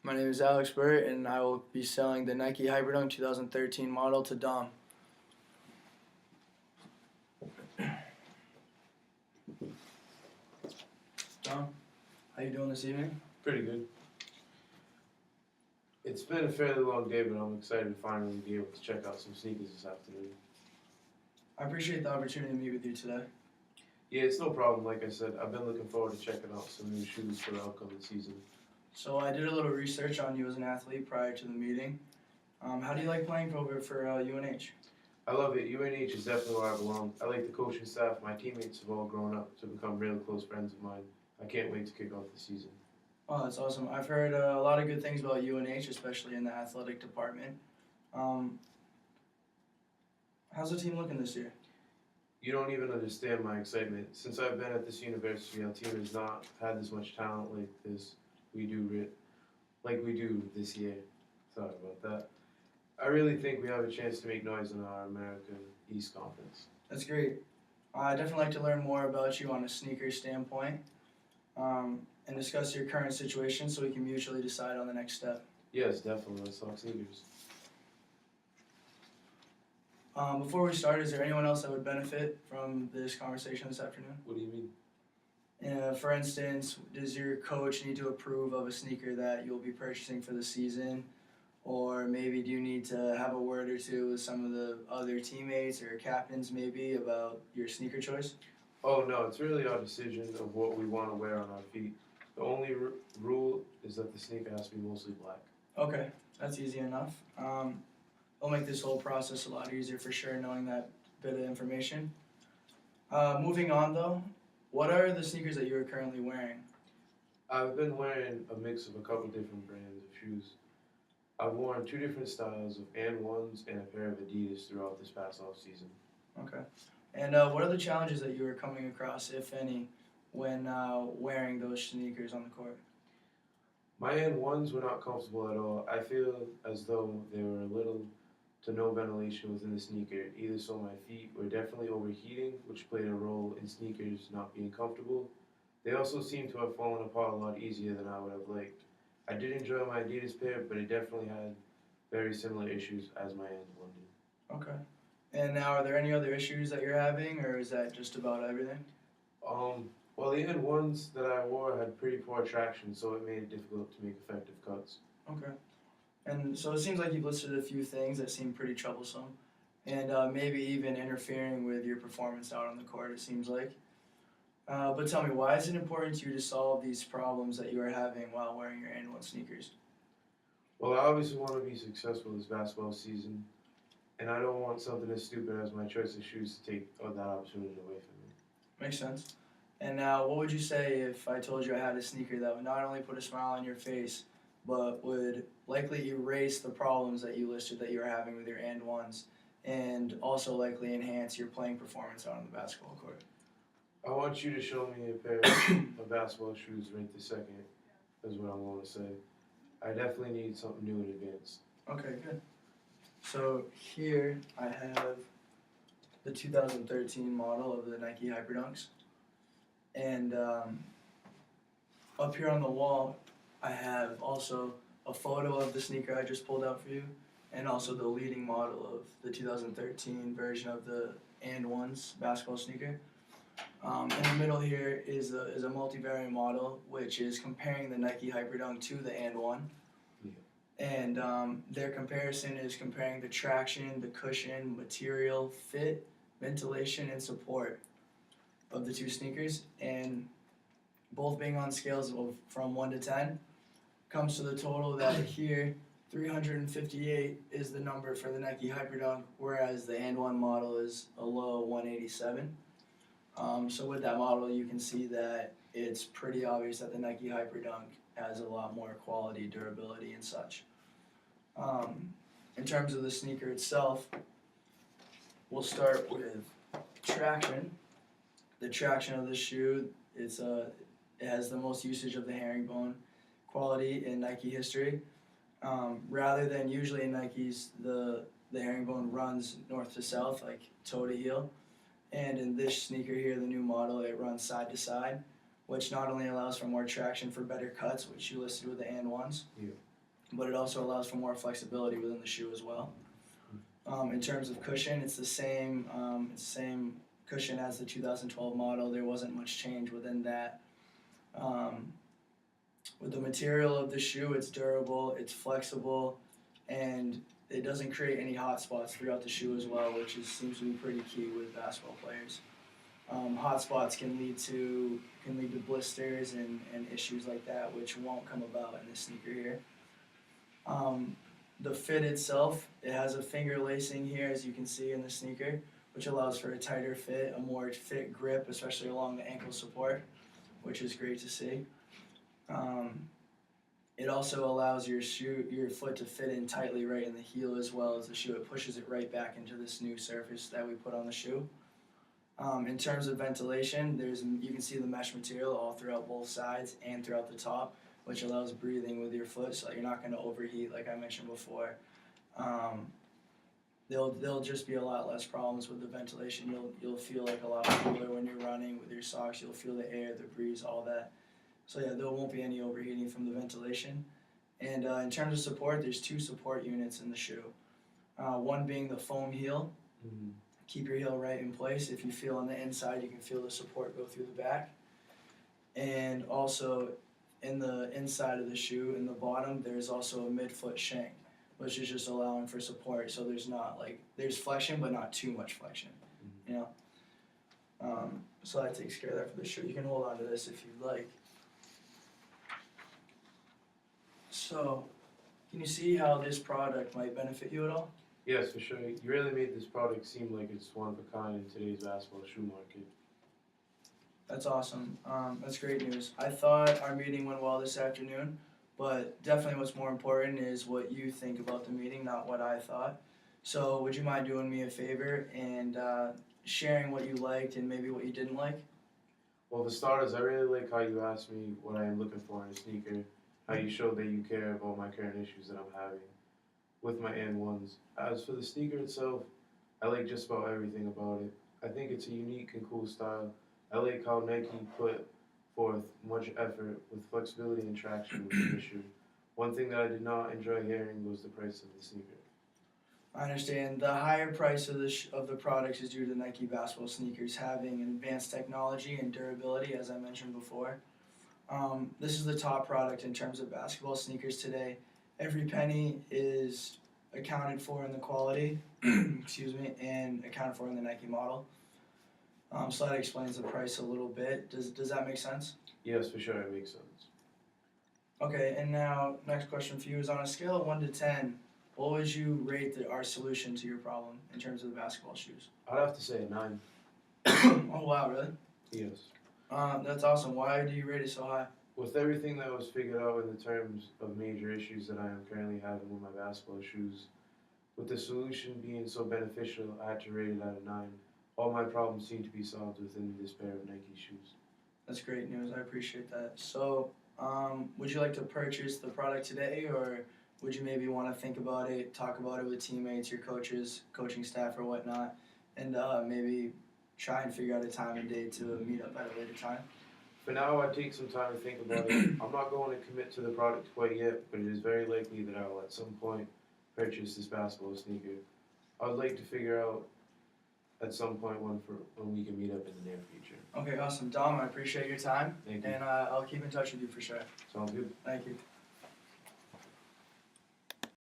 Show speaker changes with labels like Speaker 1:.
Speaker 1: My name is Alex Burt, and I will be selling the Nike Hyperdunk 2013 model to Dom. Dom, how you doing this evening?
Speaker 2: Pretty good. It's been a fairly long day, but I'm excited to finally be able to check out some sneakers this afternoon.
Speaker 1: I appreciate the opportunity to meet with you today.
Speaker 2: Yeah, it's no problem. Like I said, I've been looking forward to checking out some new shoes for the upcoming season.
Speaker 1: So I did a little research on you as an athlete prior to the meeting. How do you like playing for UNH?
Speaker 2: I love it. UNH is definitely where I belong. I like the coaching staff. My teammates have all grown up to become real close friends of mine. I can't wait to kick off the season.
Speaker 1: Oh, that's awesome. I've heard a lot of good things about UNH, especially in the athletic department. How's the team looking this year?
Speaker 2: You don't even understand my excitement. Since I've been at this university, our team has not had this much talent like we do this year. Sorry about that. I really think we have a chance to make noise in our American East Conference.
Speaker 1: That's great. I'd definitely like to learn more about you on a sneaker standpoint and discuss your current situation so we can mutually decide on the next step.
Speaker 2: Yes, definitely. Let's talk sneakers.
Speaker 1: Before we start, is there anyone else that would benefit from this conversation this afternoon?
Speaker 2: What do you mean?
Speaker 1: For instance, does your coach need to approve of a sneaker that you'll be purchasing for the season? Or maybe do you need to have a word or two with some of the other teammates or captains maybe about your sneaker choice?
Speaker 2: Oh no, it's really our decision of what we want to wear on our feet. The only rule is that the sneaker has to be mostly black.
Speaker 1: Okay, that's easy enough. It'll make this whole process a lot easier for sure, knowing that bit of information. Moving on though, what are the sneakers that you are currently wearing?
Speaker 2: I've been wearing a mix of a couple different brands of shoes. I've worn 2 different styles of And-1s and a pair of Adidas throughout this past off season.
Speaker 1: Okay. And what are the challenges that you are coming across, if any, when wearing those sneakers on the court?
Speaker 2: My And-1s were not comfortable at all. I feel as though there were little to no ventilation within the sneaker, either so my feet were definitely overheating, which played a role in sneakers not being comfortable. They also seem to have fallen apart a lot easier than I would have liked. I did enjoy my Adidas pair, but it definitely had very similar issues as my And-1 did.
Speaker 1: Okay. And now, are there any other issues that you're having, or is that just about everything?
Speaker 2: Well, the And-1s that I wore had pretty poor traction, so it made it difficult to make effective cuts.
Speaker 1: Okay. And so it seems like you've listed a few things that seem pretty troublesome, and maybe even interfering with your performance out on the court, it seems like. But tell me, why is it important to you to solve these problems that you are having while wearing your And-1 sneakers?
Speaker 2: Well, I obviously want to be successful this basketball season, and I don't want something as stupid as my choice of shoes to take that opportunity away from me.
Speaker 1: Makes sense. And now, what would you say if I told you I had a sneaker that would not only put a smile on your face, but would likely erase the problems that you listed that you were having with your And-1s, and also likely enhance your playing performance out on the basketball court?
Speaker 2: I want you to show me a pair of basketball shoes right this second, is what I'm going to say. I definitely need something new in advance.
Speaker 1: Okay, good. So here I have the 2013 model of the Nike Hyperdunks. And up here on the wall, I have also a photo of the sneaker I just pulled out for you, and also the leading model of the 2013 version of the And-1s basketball sneaker. In the middle here is a multivariant model, which is comparing the Nike Hyperdunk to the And-1.
Speaker 2: Yeah.
Speaker 1: And their comparison is comparing the traction, the cushion, material, fit, ventilation, and support of the two sneakers. And both being on scales of from 1 to 10, comes to the total that here, 358 is the number for the Nike Hyperdunk, whereas the And-1 model is a low 187. So with that model, you can see that it's pretty obvious that the Nike Hyperdunk has a lot more quality, durability, and such. In terms of the sneaker itself, we'll start with traction. The traction of the shoe, it has the most usage of the herringbone quality in Nike history. Rather than usually in Nikes, the herringbone runs north to south, like toe to heel. And in this sneaker here, the new model, it runs side to side, which not only allows for more traction for better cuts, which you listed with the And-1s,
Speaker 2: Yeah.
Speaker 1: but it also allows for more flexibility within the shoe as well. In terms of cushion, it's the same cushion as the 2012 model. There wasn't much change within that. With the material of the shoe, it's durable, it's flexible, and it doesn't create any hot spots throughout the shoe as well, which seems to be pretty key with basketball players. Hot spots can lead to blisters and issues like that, which won't come about in this sneaker here. The fit itself, it has a finger lacing here, as you can see in the sneaker, which allows for a tighter fit, a more fit grip, especially along the ankle support, which is great to see. It also allows your foot to fit in tightly right in the heel as well as the shoe. It pushes it right back into this new surface that we put on the shoe. In terms of ventilation, you can see the mesh material all throughout both sides and throughout the top, which allows breathing with your foot so that you're not going to overheat like I mentioned before. There'll just be a lot less problems with the ventilation. You'll feel like a lot cooler when you're running with your socks. You'll feel the air, the breeze, all that. So yeah, there won't be any overheating from the ventilation. And in terms of support, there's 2 support units in the shoe. One being the foam heel.
Speaker 2: Mm-hmm.
Speaker 1: Keep your heel right in place. If you feel on the inside, you can feel the support go through the back. And also in the inside of the shoe, in the bottom, there's also a midfoot shank, which is just allowing for support. So there's flexion, but not too much flexion, you know. So that takes care of that for the shoe. You can hold on to this if you'd like. So, can you see how this product might benefit you at all?
Speaker 2: Yes, for sure. You really made this product seem like it's one of a kind in today's basketball shoe market.
Speaker 1: That's awesome. That's great news. I thought our meeting went well this afternoon, but definitely what's more important is what you think about the meeting, not what I thought. So, would you mind doing me a favor and sharing what you liked and maybe what you didn't like?
Speaker 2: Well, for starters, I really like how you asked me what I am looking for in a sneaker, how you showed that you care about my current issues that I'm having with my N1s. As for the sneaker itself, I like just about everything about it. I think it's a unique and cool style. I like how Nike put forth much effort with flexibility and traction with the shoe. One thing that I did not enjoy hearing was the price of the sneaker.
Speaker 1: I understand. The higher price of the products is due to Nike basketball sneakers having advanced technology and durability, as I mentioned before. This is the top product in terms of basketball sneakers today. Every penny is accounted for in the quality, excuse me, and accounted for in the Nike model. So that explains the price a little bit. Does that make sense?
Speaker 2: Yes, for sure, it makes sense.
Speaker 1: Okay, and now next question for you is on a scale of 1 to 10, what would you rate our solution to your problem in terms of the basketball shoes?
Speaker 2: I'd have to say a 9.
Speaker 1: Oh wow, really?
Speaker 2: Yes.
Speaker 1: That's awesome. Why do you rate it so high?
Speaker 2: With everything that was figured out in the terms of major issues that I am currently having with my basketball shoes, with the solution being so beneficial, I had to rate it at a 9. All my problems seem to be solved within this pair of Nike shoes.
Speaker 1: That's great news. I appreciate that. So, would you like to purchase the product today, or would you maybe want to think about it, talk about it with teammates, your coaches, coaching staff, or whatnot, and maybe try and figure out a time and date to meet up at a later time?
Speaker 2: For now, I'd take some time to think about it. I'm not going to commit to the product quite yet, but it is very likely that I will at some point purchase this basketball sneaker. I would like to figure out at some point when we can meet up in the near future.
Speaker 1: Okay, awesome. Dom, I appreciate your time,
Speaker 2: Thank you.
Speaker 1: and I'll keep in touch with you for sure.
Speaker 2: Sounds good.
Speaker 1: Thank you.